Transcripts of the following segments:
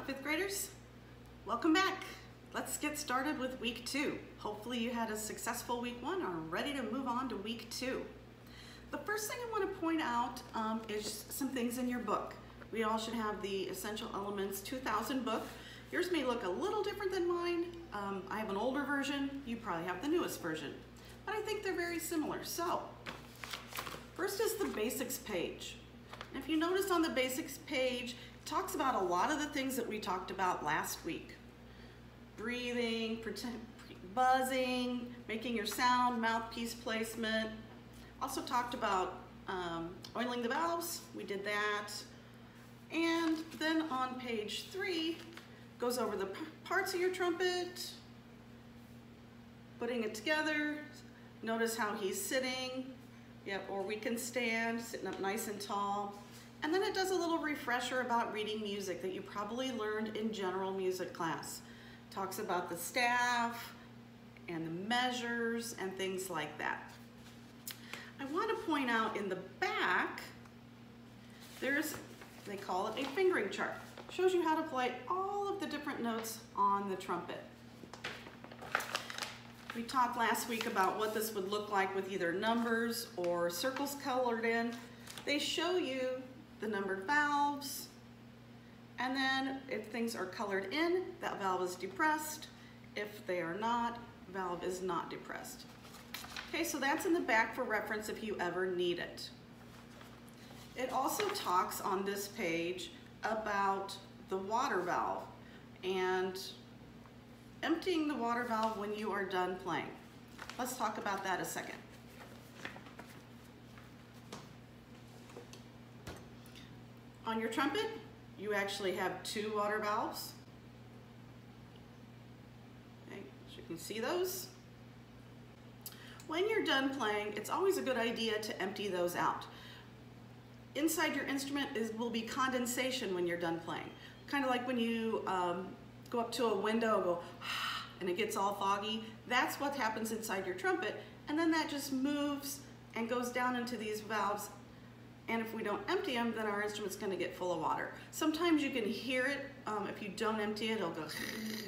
Fifth graders, welcome back. Let's get started with week 2. Hopefully you had a successful week 1 and are ready to move on to week 2. The first thing I want to point out is some things in your book. We all should have the Essential Elements 2000 book. Yours may look a little different than mine. I have an older version. You probably have the newest version, but I think they're very similar. So first is the basics page. And if you notice on the basics page, talks about a lot of the things that we talked about last week. Breathing, buzzing, making your sound, mouthpiece placement. Also talked about oiling the valves, we did that. And then on page 3, goes over the parts of your trumpet, putting it together. Notice how he's sitting, yep, or we can stand, sitting up nice and tall. And then it does a little refresher about reading music that you probably learned in general music class. Talks about the staff and the measures and things like that. I want to point out in the back, they call it a fingering chart. Shows you how to play all of the different notes on the trumpet. We talked last week about what this would look like with either numbers or circles colored in. They show you the numbered valves, and then if things are colored in, that valve is depressed. If they are not, valve is not depressed. Okay, so that's in the back for reference if you ever need it. It also talks on this page about the water valve and emptying the water valve when you are done playing. Let's talk about that a second. On your trumpet, you actually have 2 water valves. Okay, so you can see those. When you're done playing, it's always a good idea to empty those out. Inside your instrument will be condensation when you're done playing. Kind of like when you go up to a window and go, and it gets all foggy. That's what happens inside your trumpet. And then that just moves and goes down into these valves. And if we don't empty them, then our instrument's going to get full of water. Sometimes you can hear it. If you don't empty it, it'll go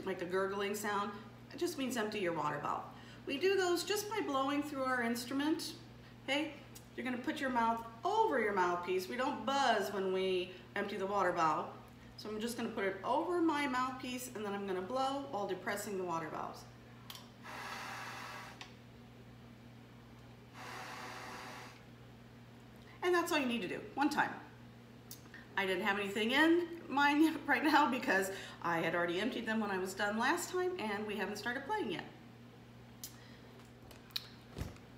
like a gurgling sound. It just means empty your water valve. We do those just by blowing through our instrument. Okay? You're going to put your mouth over your mouthpiece. We don't buzz when we empty the water valve. So I'm just going to put it over my mouthpiece, and then I'm going to blow while depressing the water valves. And that's all you need to do, one time. I didn't have anything in mine right now because I had already emptied them when I was done last time, and we haven't started playing yet.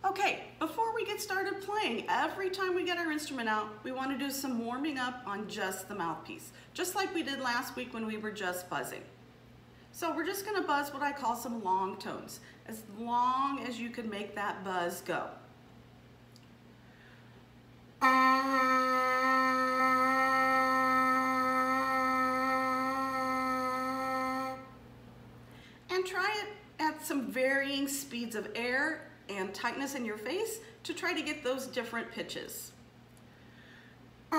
Okay, before we get started playing, every time we get our instrument out, we want to do some warming up on just the mouthpiece, just like we did last week when we were just buzzing. So we're just going to buzz what I call some long tones, as long as you can make that buzz go. And try it at some varying speeds of air and tightness in your face to try to get those different pitches. Now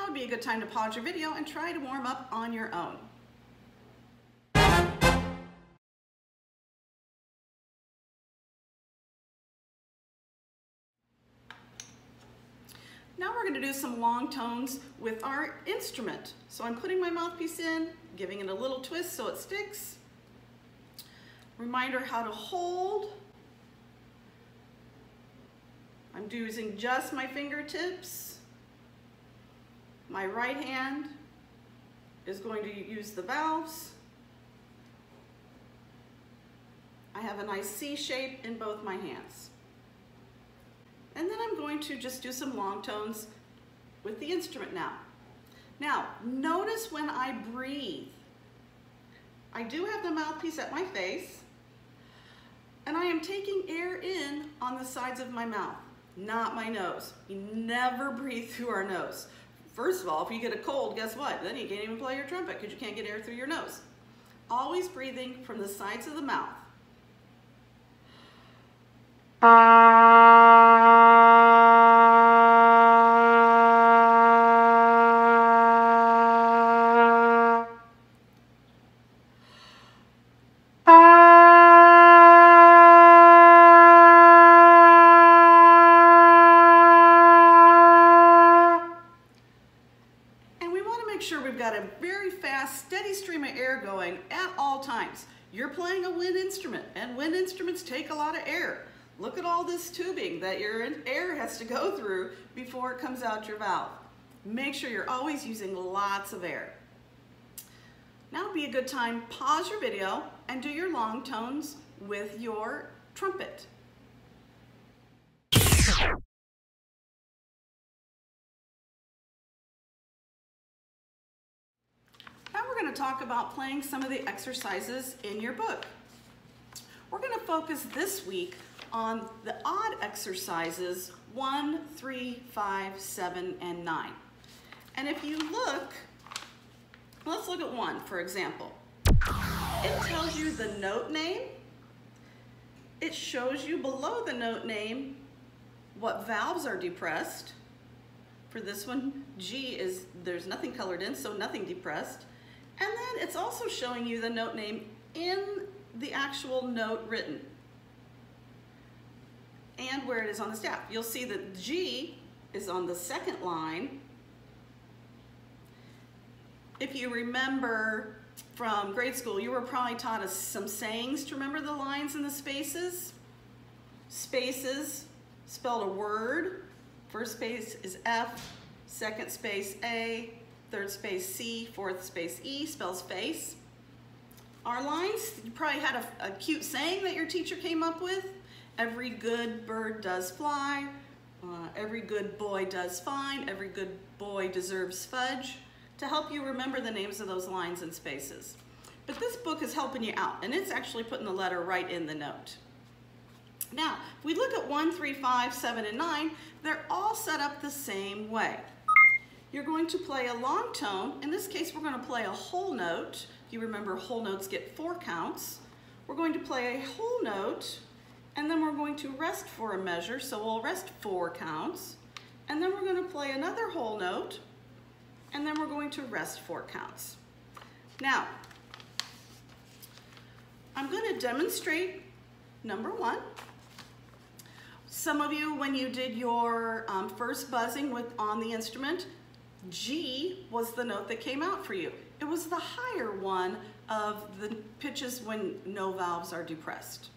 would be a good time to pause your video and try to warm up on your own. Now we're going to do some long tones with our instrument. So I'm putting my mouthpiece in, giving it a little twist so it sticks. Reminder how to hold. I'm using just my fingertips. My right hand is going to use the valves. I have a nice C shape in both my hands. And then I'm going to just do some long tones with the instrument now. Now, notice when I breathe, I do have the mouthpiece at my face, and I am taking air in on the sides of my mouth, not my nose. You never breathe through our nose. First of all, if you get a cold, guess what? Then you can't even play your trumpet because you can't get air through your nose. Always breathing from the sides of the mouth. Got a very fast, steady stream of air going at all times. You're playing a wind instrument, and wind instruments take a lot of air. Look at all this tubing that your air has to go through before it comes out your valve. Make sure you're always using lots of air. Now would be a good time, pause your video and do your long tones with your trumpet. We're going to talk about playing some of the exercises in your book. We're going to focus this week on the odd exercises 1, 3, 5, 7, and 9. And if you look, let's look at 1, for example. It tells you the note name. It shows you below the note name what valves are depressed. For this one, G is, there's nothing colored in, so nothing depressed. And then it's also showing you the note name in the actual note written and where it is on the staff. You'll see that G is on the second line. If you remember from grade school, you were probably taught some sayings to remember the lines and the spaces. Spaces spelled a word. First space is F, second space A, third space C, fourth space E, spells face. Our lines, you probably had a cute saying that your teacher came up with. Every good bird does fly. Every good boy does fine. Every good boy deserves fudge. To help you remember the names of those lines and spaces. But this book is helping you out, and it's actually putting the letter right in the note. Now, if we look at 1, 3, 5, 7, and 9, they're all set up the same way. You're going to play a long tone. In this case, we're going to play a whole note. If you remember, whole notes get 4 counts. We're going to play a whole note, and then we're going to rest for a measure, so we'll rest 4 counts. And then we're going to play another whole note, and then we're going to rest 4 counts. Now, I'm going to demonstrate number 1. Some of you, when you did your first buzzing on the instrument, G was the note that came out for you. It was the higher one of the pitches when no valves are depressed.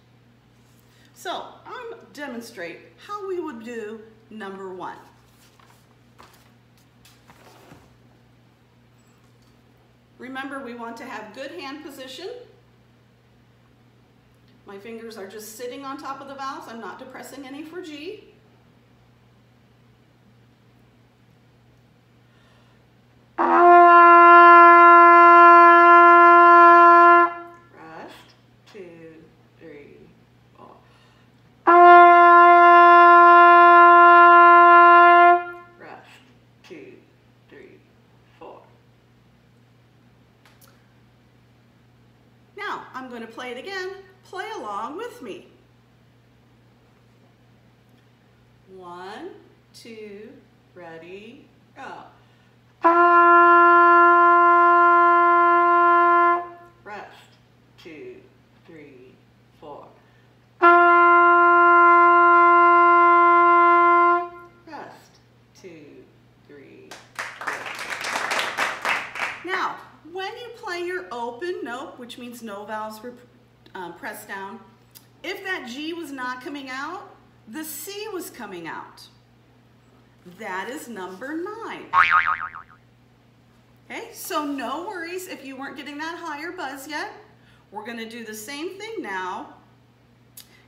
So I'm going to demonstrate how we would do number 1. Remember, we want to have good hand position. My fingers are just sitting on top of the valves. I'm not depressing any for G. I'm going to play it again. Play along with me. 1, 2, ready, go. Rest, 2, 3, 4. Rest, 2, 3, 4. Now, when you play your open note, which means no valves were pressed down, if that G was not coming out, the C was coming out. That is number 9. Okay, so no worries if you weren't getting that higher buzz yet. We're going to do the same thing now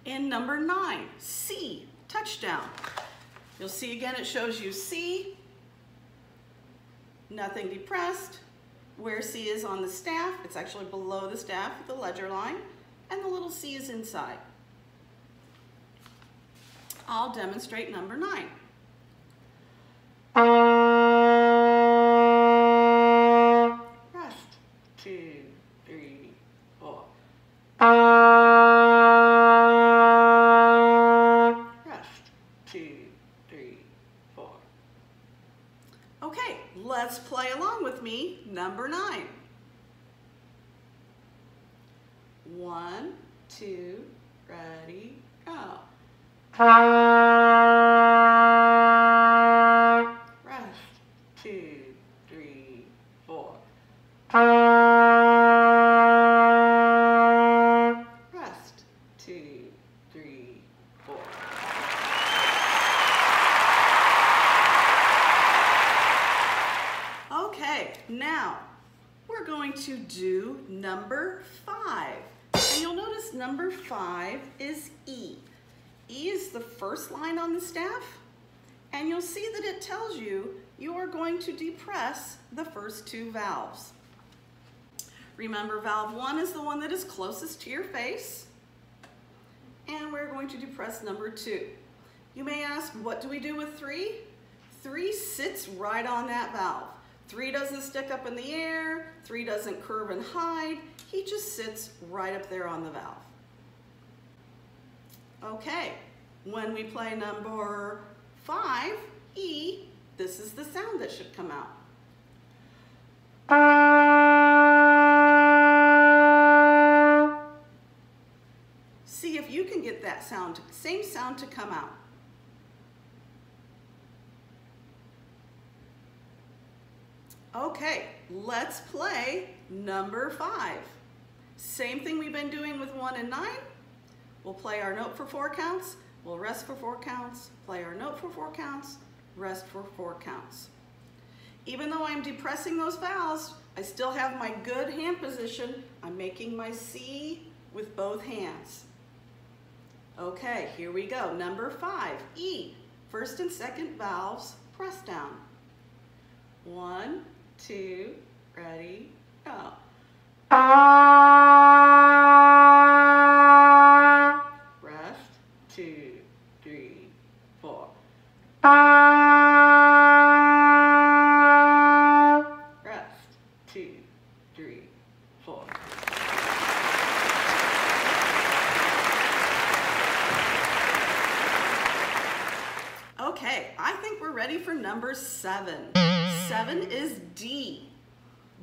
in number 9, C, touchdown. You'll see again it shows you C, nothing depressed. Where C is on the staff, it's actually below the staff with the ledger line, and the little C is inside. I'll demonstrate number 9. Rest, 2, 3, 4. Rest, 2, 3, 4. Okay, let's play along with me, number 9. 1, 2, ready, go. Rest, 2, 3, 4. Rest, 2, 3, 4. Okay, now we're going to do number 5. And you'll notice number 5 is E. E is the first line on the staff, and you'll see that it tells you you are going to depress the first 2 valves. Remember, valve 1 is the one that is closest to your face, and we're going to depress number 2. You may ask, what do we do with 3? 3 sits right on that valve. 3 doesn't stick up in the air, 3 doesn't curve and hide, he just sits right up there on the valve. Okay, when we play number 5, E, this is the sound that should come out. See if you can get that sound, same sound to come out. Okay, let's play number 5. Same thing we've been doing with 1 and 9. We'll play our note for 4 counts, we'll rest for 4 counts, play our note for 4 counts, rest for 4 counts. Even though I'm depressing those valves, I still have my good hand position. I'm making my C with both hands. Okay, here we go. Number 5, E. First and second valves, press down. 1, 2, ready, go. Rest, 2, 3, 4. Rest, 2, 3, 4. Okay, I think we're ready for number 7. 7 is D.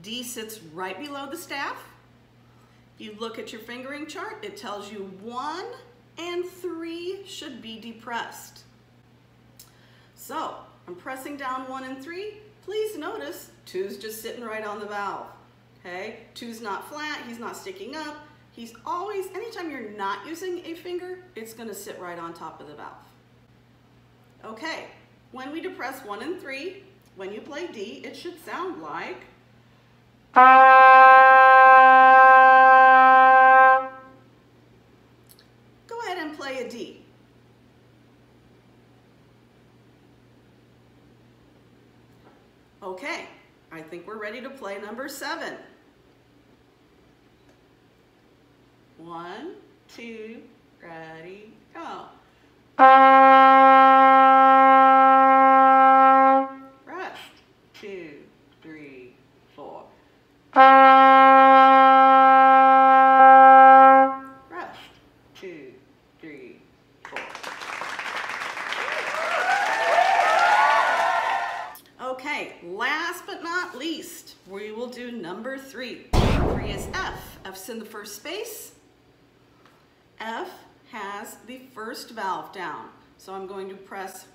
D sits right below the staff. If you look at your fingering chart, it tells you 1 and 3 should be depressed. So I'm pressing down 1 and 3. Please notice 2's just sitting right on the valve. Okay, 2's not flat, he's not sticking up. He's always, anytime you're not using a finger, it's gonna sit right on top of the valve. Okay, when we depress 1 and 3, when you play D, it should sound like go ahead and play a D. Okay, I think we're ready to play number 7. 1, 2, ready, go. Rest, 2, 3, 4. Rest, 2, 3, 4. Okay, last but not least, we will do number 3. 3 is F. F's in the first space. F has the first valve down. So I'm going to press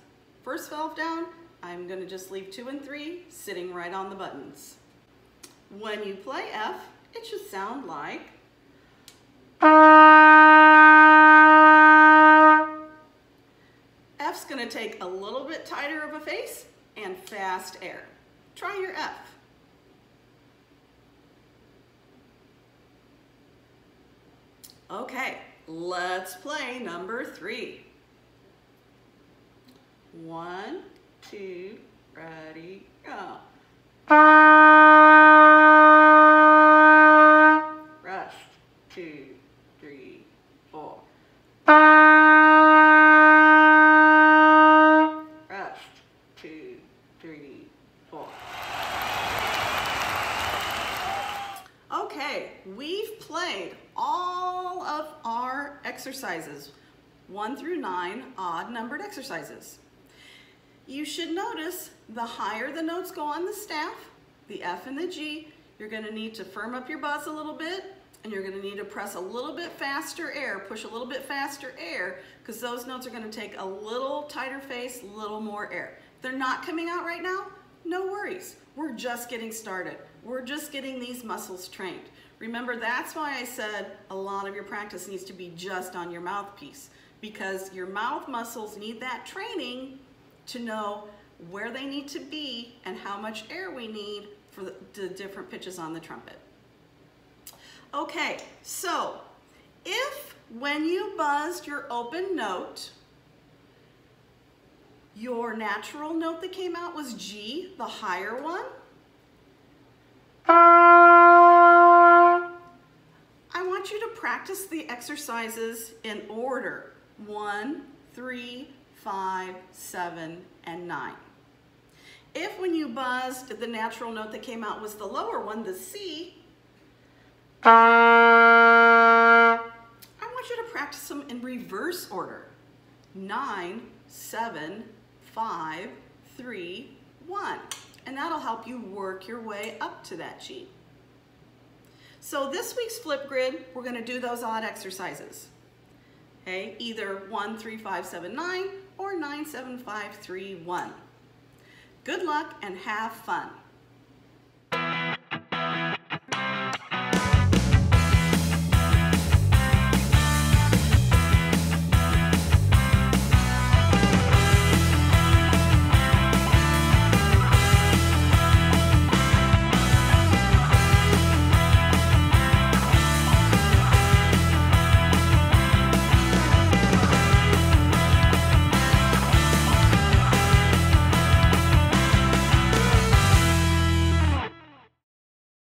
first valve down. I'm going to just leave 2 and 3 sitting right on the buttons. When you play F, it should sound like F's going to take a little bit tighter of a face and fast air. Try your F. Okay, let's play number 3. 1, 2, ready, go. Rest, 2, 3, 4. Rest, 2, 3, 4. Okay, we've played all of our exercises, 1 through 9 odd numbered exercises. You should notice the higher the notes go on the staff, the F and the G, you're going to need to firm up your buzz a little bit, and you're going to need to press a little bit faster air, push a little bit faster air, because those notes are going to take a little tighter face, a little more air. If they're not coming out right now, no worries. We're just getting started. We're just getting these muscles trained. Remember, that's why I said a lot of your practice needs to be just on your mouthpiece, because your mouth muscles need that training to know where they need to be and how much air we need for the different pitches on the trumpet. Okay, so if when you buzzed your open note, your natural note that came out was G, the higher one, I want you to practice the exercises in order, 1, 3, 5, 7, and 9. If when you buzzed, the natural note that came out was the lower one, the C, I want you to practice them in reverse order. 9, 7, 5, 3, 1. And that'll help you work your way up to that G. So this week's Flipgrid, we're going to do those odd exercises. Okay, either 1, 3, 5, 7, 9 or 9, 7, 5, 3, 1. Good luck and have fun.